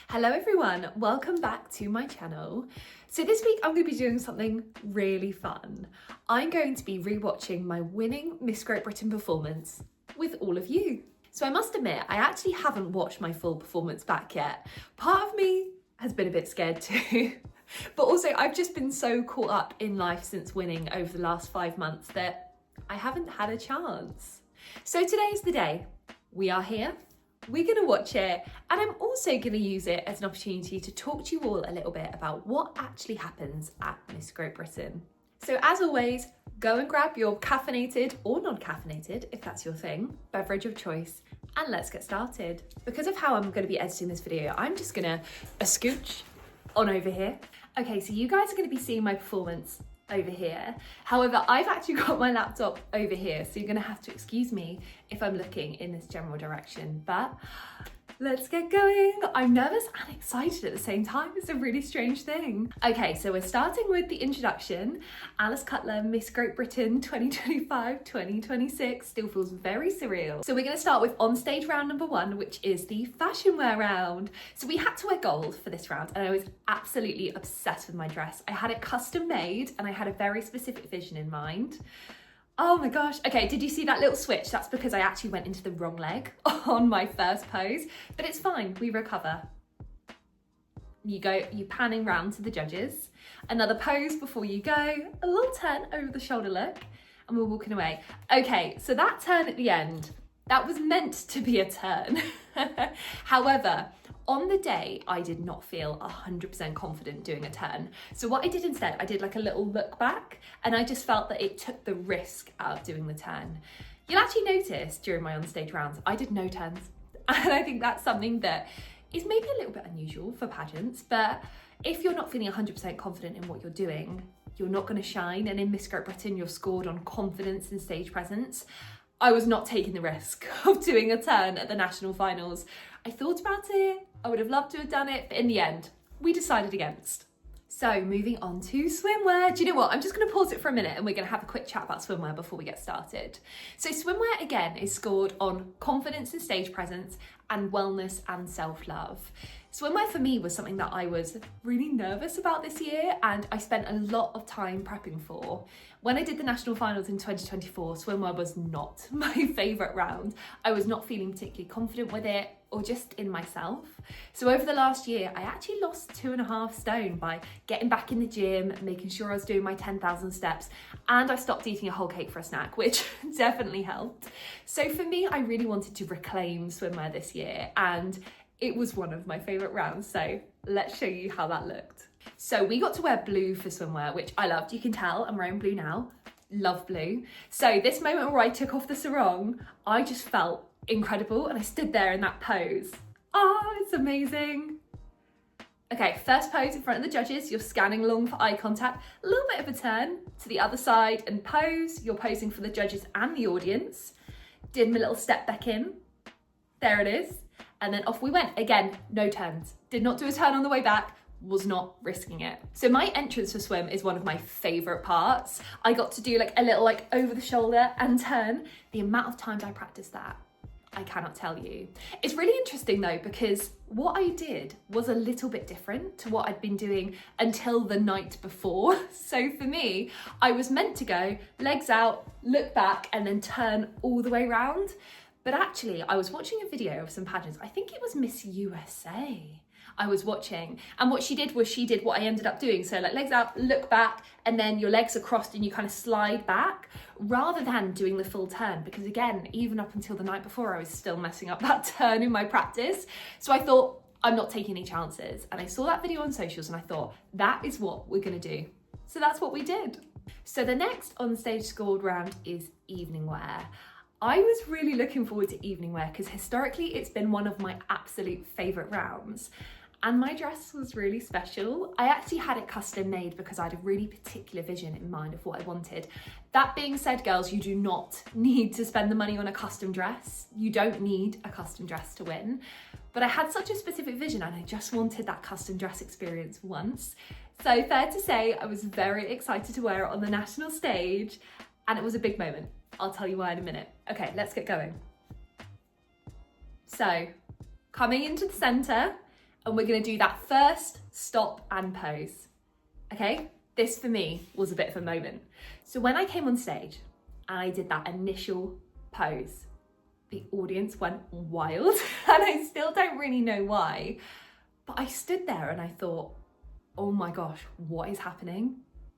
Hello everyone, welcome back to my channel. So this week I'm going to be doing something really fun. I'm going to be rewatching my winning Miss Great Britain performance with all of you. So I must admit, I actually haven't watched my full performance back yet. Part of me has been a bit scared too, but also I've just been so caught up in life since winning over the last 5 months that I haven't had a chance. So today's the day. We are here. We're going to watch it, and I'm also going to use it as an opportunity to talk to you all a little bit about what actually happens at Miss Great Britain. So as always, go and grab your caffeinated or non-caffeinated, if that's your thing, beverage of choice, and let's get started. Because of how I'm going to be editing this video, I'm just going to scooch on over here. Okay, so you guys are going to be seeing my performance over here. However, I've actually got my laptop over here, so you're gonna have to excuse me if I'm looking in this general direction, but let's get going. I'm nervous and excited at the same time. It's a really strange thing. Okay, so we're starting with the introduction. Alice Cutler, Miss Great Britain 2025-2026 still feels very surreal. So we're gonna start with onstage round number 1, which is the Fashionwear round. So we had to wear gold for this round, and I was absolutely obsessed with my dress. I had it custom made, and I had a very specific vision in mind. Oh my gosh. Okay, did you see that little switch? That's because I actually went into the wrong leg on my first pose, but it's fine, we recover. You panning round to the judges. Another pose before you go, a little turn over the shoulder look, and we're walking away. Okay, so that turn at the end, that was meant to be a turn. However, on the day, I did not feel 100% confident doing a turn. So what I did instead, I did like a little look back, and I just felt that it took the risk out of doing the turn. You'll actually notice during my onstage rounds, I did no turns. And I think that's something that is maybe a little bit unusual for pageants, but if you're not feeling 100% confident in what you're doing, you're not gonna shine. And in Miss Great Britain, you're scored on confidence and stage presence. I was not taking the risk of doing a turn at the national finals. I thought about it, I would have loved to have done it, but in the end, we decided against. So moving on to swimwear. Do you know what? I'm just gonna pause it for a minute and we're gonna have a quick chat about swimwear before we get started. So swimwear again is scored on confidence and stage presence and wellness and self-love. Swimwear for me was something that I was really nervous about this year, and I spent a lot of time prepping for. When I did the national finals in 2024, swimwear was not my favourite round. I was not feeling particularly confident with it or just in myself. So over the last year, I actually lost 2.5 stone by getting back in the gym, making sure I was doing my 10,000 steps, and I stopped eating a whole cake for a snack, which definitely helped. So for me, I really wanted to reclaim swimwear this year, and it was one of my favourite rounds, so let's show you how that looked. So we got to wear blue for swimwear, which I loved. You can tell I'm wearing blue now. Love blue. So this moment where I took off the sarong, I just felt incredible, and I stood there in that pose. Oh, it's amazing. Okay, first pose in front of the judges, you're scanning along for eye contact, a little bit of a turn to the other side and pose. You're posing for the judges and the audience. Did my little step back in. There it is. And then off we went. Again, no turns. Did not do a turn on the way back, was not risking it. So my entrance for swim is one of my favorite parts. I got to do like a little like over the shoulder and turn. The amount of times I practiced that, I cannot tell you. It's really interesting though, because what I did was a little bit different to what I'd been doing until the night before. So for me, I was meant to go legs out, look back, and then turn all the way around. But actually, I was watching a video of some pageants. I think it was Miss USA I was watching. And what she did was she did what I ended up doing. So like legs out, look back, and then your legs are crossed and you kind of slide back rather than doing the full turn. Because again, even up until the night before, I was still messing up that turn in my practice. So I thought, I'm not taking any chances. And I saw that video on socials and I thought, that is what we're gonna do. So that's what we did. So the next on-stage scored round is evening wear. I was really looking forward to evening wear because historically it's been one of my absolute favourite rounds. And my dress was really special. I actually had it custom made because I had a really particular vision in mind of what I wanted. That being said, girls, you do not need to spend the money on a custom dress. You don't need a custom dress to win. But I had such a specific vision and I just wanted that custom dress experience once. So fair to say, I was very excited to wear it on the national stage, and it was a big moment. I'll tell you why in a minute. Okay, let's get going. So, coming into the centre, and we're gonna do that first stop and pose. Okay, this for me was a bit of a moment. So when I came on stage and I did that initial pose, the audience went wild and I still don't really know why, but I stood there and I thought, oh my gosh, what is happening?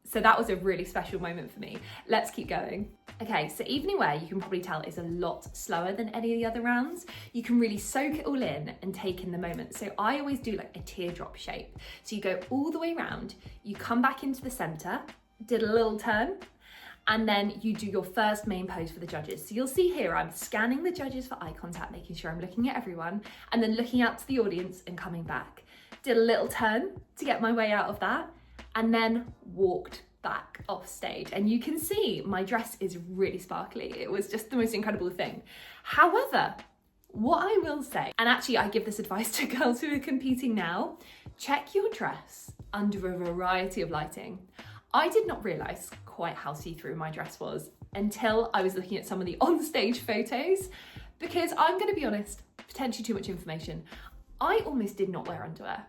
So that was a really special moment for me. Let's keep going. Okay, so evening wear, you can probably tell, is a lot slower than any of the other rounds. You can really soak it all in and take in the moment. So I always do like a teardrop shape. So you go all the way around, you come back into the center, did a little turn, and then you do your first main pose for the judges. So you'll see here, I'm scanning the judges for eye contact, making sure I'm looking at everyone, and then looking out to the audience and coming back. Did a little turn to get my way out of that, and then walked back off stage. And you can see my dress is really sparkly. It was just the most incredible thing. However, what I will say, and actually I give this advice to girls who are competing now, check your dress under a variety of lighting. I did not realise quite how see-through my dress was until I was looking at some of the on-stage photos, because I'm going to be honest, potentially too much information, I almost did not wear underwear.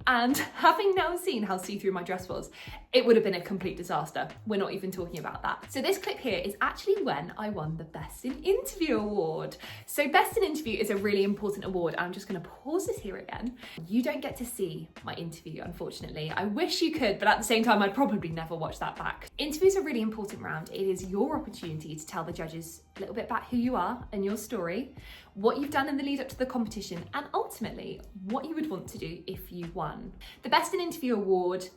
And having now seen how see-through my dress was, it would have been a complete disaster. We're not even talking about that. So this clip here is actually when I won the Best in Interview award. So Best in Interview is a really important award. I'm just gonna pause this here again. You don't get to see my interview, unfortunately. I wish you could, but at the same time, I'd probably never watch that back. Interviews are a really important round. It is your opportunity to tell the judges a little bit about who you are and your story, what you've done in the lead up to the competition, and ultimately what you would want to do if you won. The Best in Interview award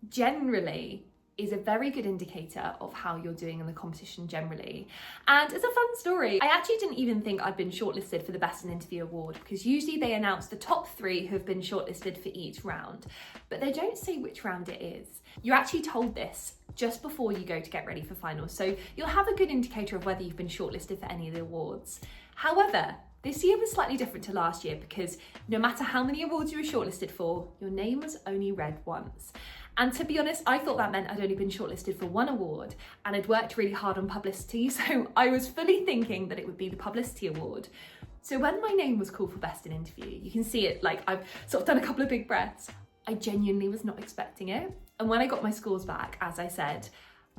generally is a very good indicator of how you're doing in the competition generally. And it's a fun story. I actually didn't even think I'd been shortlisted for the Best in Interview award, because usually they announce the top 3 who have been shortlisted for each round, but they don't say which round it is. You're actually told this just before you go to get ready for finals, so you'll have a good indicator of whether you've been shortlisted for any of the awards. However, this year was slightly different to last year, because no matter how many awards you were shortlisted for, your name was only read once. And to be honest, I thought that meant I'd only been shortlisted for 1 award, and I'd worked really hard on publicity, so I was fully thinking that it would be the publicity award. So when my name was called for Best in Interview, you can see it, like I've sort of done a couple of big breaths. I genuinely was not expecting it. And when I got my scores back, as I said,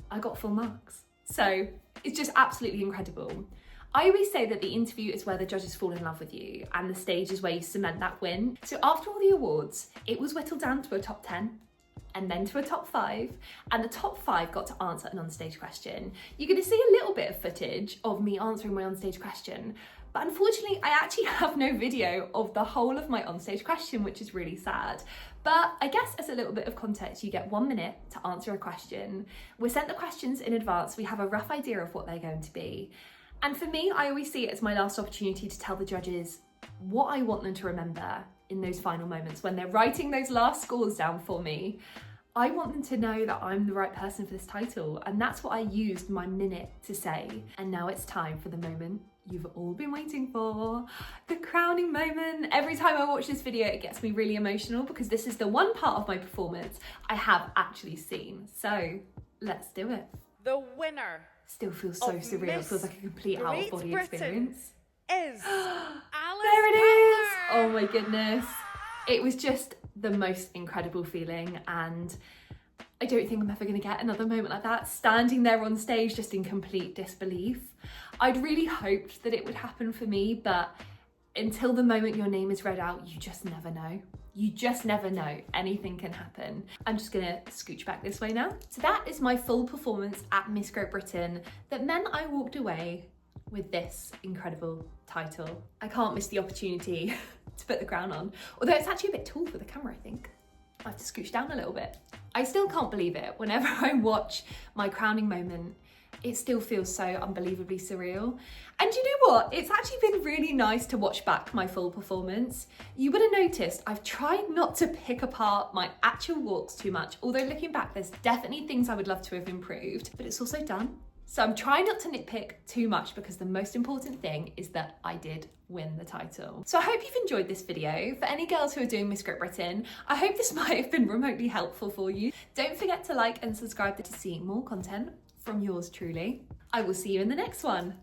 I got full marks. So it's just absolutely incredible. I always say that the interview is where the judges fall in love with you, and the stage is where you cement that win. So after all the awards, it was whittled down to a top 10, and then to a top 5, and the top 5 got to answer an onstage question. You're going to see a little bit of footage of me answering my onstage question, but unfortunately I actually have no video of the whole of my onstage question, which is really sad. But I guess as a little bit of context, you get 1 minute to answer a question. We're sent the questions in advance, we have a rough idea of what they're going to be. And for me, I always see it as my last opportunity to tell the judges what I want them to remember in those final moments when they're writing those last scores down for me. I want them to know that I'm the right person for this title, and that's what I used my minute to say. And now it's time for the moment you've all been waiting for, the crowning moment. Every time I watch this video, it gets me really emotional, because this is the one part of my performance I have actually seen. So let's do it. The winner still feels so surreal. It feels like a complete out-of-body experience. Is there it is! Oh my goodness. It was just the most incredible feeling, and I don't think I'm ever going to get another moment like that, standing there on stage just in complete disbelief. I'd really hoped that it would happen for me, but until the moment your name is read out, you just never know. You just never know. Anything can happen. I'm just gonna scooch back this way now. So that is my full performance at Miss Great Britain that meant I walked away with this incredible title. I can't miss the opportunity to put the crown on, although it's actually a bit tall for the camera, I think. I have to scooch down a little bit. I still can't believe it. Whenever I watch my crowning moment, it still feels so unbelievably surreal. And you know what? It's actually been really nice to watch back my full performance. You would have noticed I've tried not to pick apart my actual walks too much, although looking back, there's definitely things I would love to have improved, but it's also done. So I'm trying not to nitpick too much, because the most important thing is that I did win the title. So I hope you've enjoyed this video. For any girls who are doing Miss Great Britain, I hope this might have been remotely helpful for you. Don't forget to like and subscribe to see more content from yours truly. I will see you in the next one.